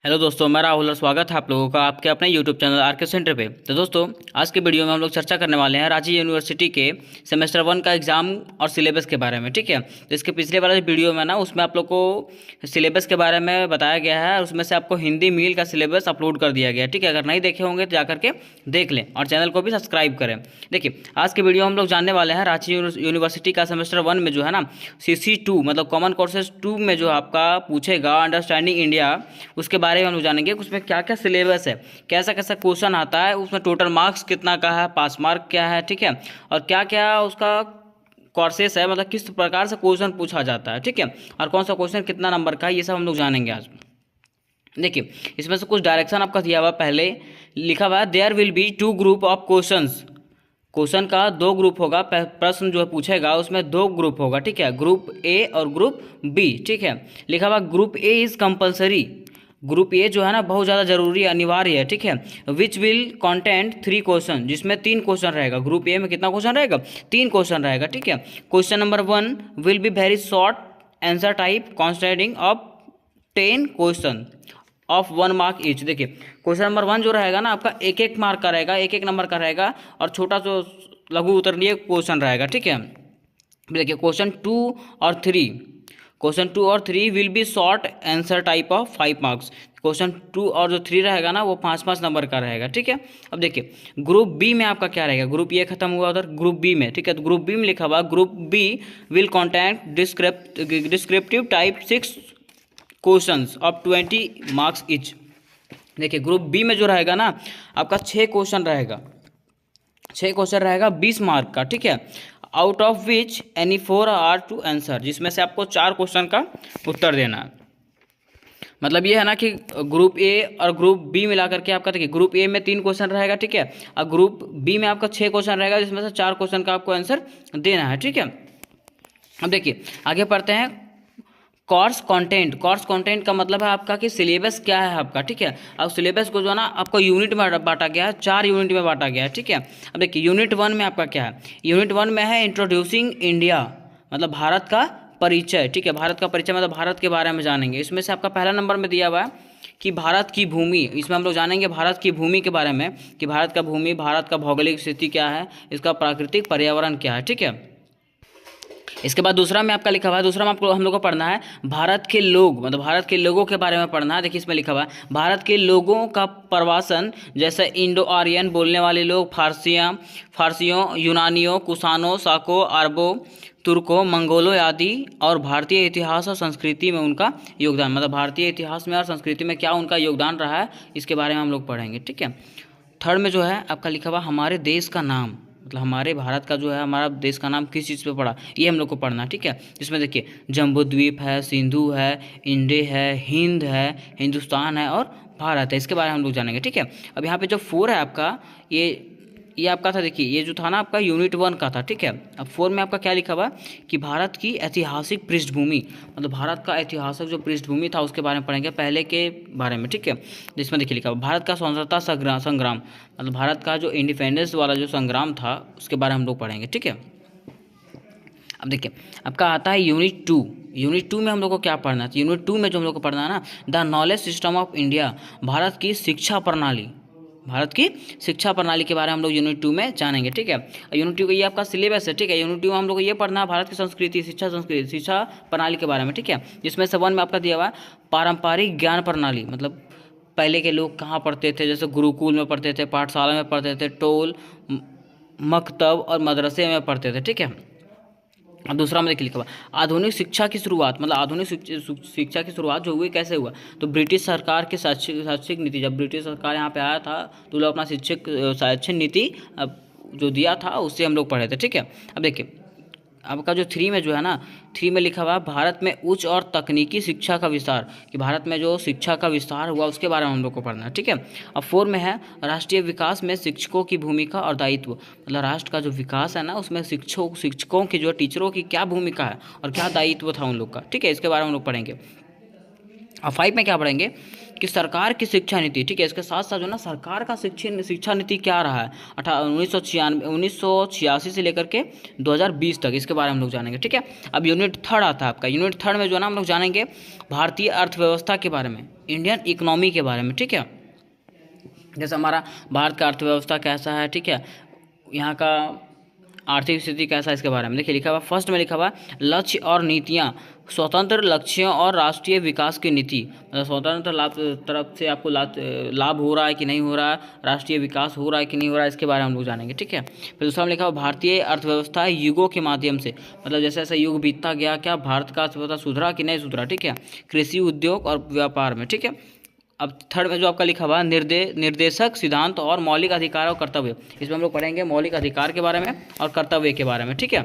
Hello दोस्तों, मैं राहुल और स्वागत है आप लोगों का आपके अपने यूट्यूब चैनल आरके सेंटर पे। तो दोस्तों, आज के वीडियो में हम लोग चर्चा करने वाले हैं रांची यूनिवर्सिटी के सेमेस्टर 1 का एग्ज़ाम और सिलेबस के बारे में। ठीक है, तो इसके पिछले वाले वीडियो में ना उसमें आप लोग को सिलेबस के बारे में बताया गया है और उसमें से आपको हिंदी मील का सिलेबस अपलोड कर दिया गया है। ठीक है, अगर नहीं देखे होंगे तो जाकर के देख लें और चैनल को भी सब्सक्राइब करें। देखिए, आज के वीडियो हम लोग जानने वाले हैं रांची यूनिवर्सिटी का सेमेस्टर 1 में जो है ना CC2 मतलब कॉमन कोर्सेज 2 में जो आपका पूछेगा अंडरस्टैंडिंग इंडिया, उसके बारे में हम लोग जानेंगे उसमें क्या क्या सिलेबस है, कैसा कैसा क्वेश्चन आता है, उसमें टोटल मार्क्स कितना का है, पास मार्क क्या है। ठीक है, और क्या क्या उसका कोर्सेस है, मतलब किस प्रकार से क्वेश्चन पूछा जाता है। ठीक है, और कौन सा क्वेश्चन कितना नंबर का है, ये सब हम लोग जानेंगे आज। देखिए, इसमें से कुछ डायरेक्शन आपका दिया हुआ, पहले लिखा हुआ है there will be 2 group of questions. Question का 2 ग्रुप होगा, प्रश्न जो है पूछेगा उसमें 2 ग्रुप होगा। ठीक है, ग्रुप ए और ग्रुप बी। ठीक है, लिखा हुआ group A is compulsory. Group A जो है ना बहुत ज़्यादा जरूरी अनिवार्य है। ठीक है, विच विल कंटेंट 3 क्वेश्चन, जिसमें 3 क्वेश्चन रहेगा। ग्रुप ए में कितना क्वेश्चन रहेगा? 3 क्वेश्चन रहेगा। ठीक है, question number 1 will be very short answer type consisting of 10 question of 1 mark each. देखिए, क्वेश्चन नंबर 1 जो रहेगा ना आपका 1-1 मार्क का रहेगा, 1-1 नंबर का रहेगा और छोटा सा लघु उत्तरीय क्वेश्चन रहेगा। ठीक है, देखिए क्वेश्चन टू और three will be short answer type of 5 marks. Question 2 और जो 3 रहेगा ना वो 5-5 नंबर का रहेगा। ठीक है, अब देखिए ग्रुप बी में आपका क्या रहेगा। ग्रुप ए खत्म हुआ उधर, ग्रुप बी में। ठीक है, तो ग्रुप बी में लिखा हुआ group B will content descriptive type 6 questions of 20 marks each. देखिए, ग्रुप बी में जो रहेगा ना आपका 6 क्वेश्चन रहेगा, 6 क्वेश्चन रहेगा 20 मार्क का। ठीक है, out of which any 4 are to answer, जिसमें से आपको 4 क्वेश्चन का उत्तर देना है। मतलब ये है ना कि ग्रुप ए और ग्रुप बी मिला करके आपका, देखिए ग्रुप ए में 3 क्वेश्चन रहेगा। ठीक है, और ग्रुप बी में आपका 6 क्वेश्चन रहेगा, जिसमें से 4 क्वेश्चन का आपको आंसर देना है। ठीक है, अब देखिए आगे पढ़ते हैं। कोर्स कंटेंट का मतलब है आपका कि सिलेबस क्या है आपका। ठीक है, अब सिलेबस को जो है ना आपको यूनिट में बांटा गया है, 4 यूनिट में बांटा गया है। ठीक है, अब देखिए यूनिट 1 में आपका क्या है। यूनिट 1 में है इंट्रोड्यूसिंग इंडिया, मतलब भारत का परिचय। ठीक है, भारत का परिचय मतलब भारत के बारे में जानेंगे। इसमें से आपका पहला नंबर में दिया हुआ है कि भारत की भूमि, इसमें हम लोग जानेंगे भारत की भूमि के बारे में कि भारत का भूमि, भारत का भौगोलिक स्थिति क्या है, इसका प्राकृतिक पर्यावरण क्या है। ठीक है, इसके बाद दूसरा में आपका लिखा हुआ है, दूसरा में आपको हम लोग को पढ़ना है भारत के लोग, मतलब भारत के लोगों के बारे में पढ़ना है। देखिए इसमें लिखा हुआ है भारत के लोगों का प्रवासन, जैसे इंडो आर्यन बोलने वाले लोग, फारसियों, यूनानियों, कुषाणों, साको, अरबों, तुर्कों, मंगोलों आदि, और भारतीय इतिहास और संस्कृति में उनका योगदान, मतलब भारतीय इतिहास में और संस्कृति में क्या उनका योगदान रहा है, इसके बारे में हम लोग पढ़ेंगे। ठीक है, थर्ड में जो है आपका लिखा हुआ हमारे देश का नाम, मतलब हमारे भारत का जो है, हमारा देश का नाम किस चीज़ पे पड़ा, ये हम लोग को पढ़ना है। ठीक है, जिसमें देखिए जम्बू द्वीप है, सिंधु है, इंडे है, हिंद है, हिंदुस्तान है और भारत है, इसके बारे में हम लोग जानेंगे। ठीक है, अब यहाँ पे जो 4 है आपका, ये आपका था। देखिए ये जो था ना आपका यूनिट 1 का था। ठीक है, अब 4 में आपका क्या लिखा हुआ कि भारत की ऐतिहासिक पृष्ठभूमि, मतलब भारत का ऐतिहासिक जो पृष्ठभूमि था उसके बारे में पढ़ेंगे, पहले के बारे में। ठीक है, जिसमें देखिए लिखा हुआ भारत का स्वतंत्रता संग्राम, मतलब भारत का जो इंडिपेंडेंस वाला जो संग्राम था उसके बारे में हम लोग पढ़ेंगे। ठीक है, अब देखिए आपका आता है यूनिट 2। यूनिट 2 में हम लोग को क्या पढ़ना है? यूनिट 2 में जो हम लोग को पढ़ना है ना, the knowledge system of India, Bharat की शिक्षा प्रणाली, भारत की शिक्षा प्रणाली के बारे में हम लोग यूनिट 2 में जानेंगे। ठीक है, यूनिट 2 का ये आपका सिलेबस है। ठीक है, यूनिट 2 में हम लोग को ये पढ़ना है भारत की संस्कृति, शिक्षा प्रणाली के बारे में। ठीक है, जिसमें से 1 में आपका दिया हुआ है पारंपरिक ज्ञान प्रणाली, मतलब पहले के लोग कहाँ पढ़ते थे, जैसे गुरुकुल में पढ़ते थे, पाठशाला में पढ़ते थे, टोल, मकतब और मदरसे में पढ़ते थे। ठीक है, और दूसरा में देखिए लिखा हुआ आधुनिक शिक्षा की शुरुआत, मतलब आधुनिक शिक्षा की शुरुआत जो हुई कैसे हुआ, तो ब्रिटिश सरकार की शैक्षिक नीति, जब ब्रिटिश सरकार यहाँ पे आया था तो लोग अपना शैक्षिक नीति जो दिया था उससे हम लोग पढ़े थे। ठीक है, अब देखिए आपका जो 3 में जो है ना, 3 में लिखा हुआ भारत में उच्च और तकनीकी शिक्षा का विस्तार, कि भारत में जो शिक्षा का विस्तार हुआ उसके बारे में हम लोग को पढ़ना है। ठीक है, अब 4 में है राष्ट्रीय विकास में शिक्षकों की भूमिका और दायित्व, मतलब राष्ट्र का जो विकास है ना उसमें शिक्षकों की जो टीचरों की क्या भूमिका है और क्या दायित्व था उन लोग का। ठीक है, इसके बारे में हम लोग पढ़ेंगे। और 5 में क्या पढ़ेंगे कि सरकार की शिक्षा नीति। ठीक है, इसके साथ साथ जो ना सरकार का शिक्षा नीति क्या रहा है 1986 से लेकर के 2020 तक, इसके बारे में हम लोग जानेंगे। ठीक है, अब यूनिट 3 आता है आपका। यूनिट 3 में जो है ना हम लोग जानेंगे भारतीय अर्थव्यवस्था के बारे में। इंडियन इकोनॉमी के बारे में, ठीक है। जैसे हमारा भारत का अर्थव्यवस्था कैसा है, ठीक है, यहाँ का आर्थिक स्थिति कैसा है, इसके बारे में देखिए लिखा हुआ। फर्स्ट में लिखा हुआ लक्ष्य और नीतियाँ, स्वतंत्र लक्ष्यों और राष्ट्रीय विकास की नीति, मतलब स्वतंत्र लाभ तरफ से आपको लाभ हो रहा है कि नहीं हो रहा है, राष्ट्रीय विकास हो रहा है कि नहीं हो रहा है, इसके बारे में हम लोग जानेंगे, ठीक है। फिर दूसरा में लिखा हुआ भारतीय अर्थव्यवस्था युगों के माध्यम से, मतलब जैसे जैसे युग बीतता गया क्या भारत का अर्थव्यवस्था सुधरा कि नहीं सुधरा, ठीक है, कृषि, उद्योग और व्यापार में, ठीक है। अब थर्ड में जो आपका लिखा हुआ निर्देशक सिद्धांत और मौलिक अधिकार और कर्तव्य, इसमें हम लोग पढ़ेंगे मौलिक अधिकार के बारे में और कर्तव्य के बारे में, ठीक है।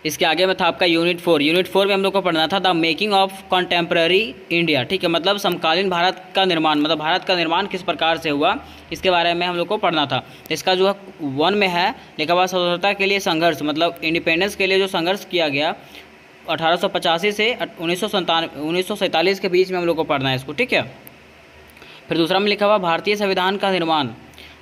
इसके आगे में था आपका यूनिट 4। यूनिट 4 में हम लोग को पढ़ना था the making of contemporary India, ठीक है, मतलब समकालीन भारत का निर्माण, मतलब भारत का निर्माण किस प्रकार से हुआ, इसके बारे में हम लोग को पढ़ना था। इसका जो 1 में है लिखा हुआ स्वतंत्रता के लिए संघर्ष, मतलब इंडिपेंडेंस के लिए जो संघर्ष किया गया 1885 से 1947 के बीच में हम लोग को पढ़ना है इसको, ठीक है। फिर दूसरा में लिखा हुआ भारतीय संविधान का निर्माण,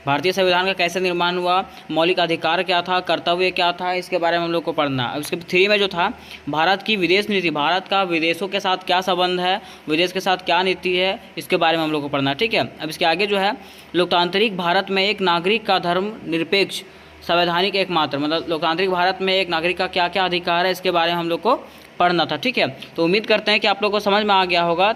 भारतीय संविधान का कैसे निर्माण हुआ, मौलिक अधिकार क्या था, कर्तव्य क्या था, इसके बारे में हम लोग को पढ़ना। अब इसके 3 में जो था भारत की विदेश नीति, भारत का विदेशों के साथ क्या संबंध है, विदेश के साथ क्या नीति है, इसके बारे में हम लोग को पढ़ना, ठीक है। अब इसके आगे जो है लोकतांत्रिक भारत में एक नागरिक का धर्म निरपेक्ष संवैधानिक एकमात्र, मतलब लोकतांत्रिक भारत में एक नागरिक का क्या क्या अधिकार है, इसके बारे में हम लोग को पढ़ना था, ठीक है। तो उम्मीद करते हैं कि आप लोग को समझ में आ गया होगा।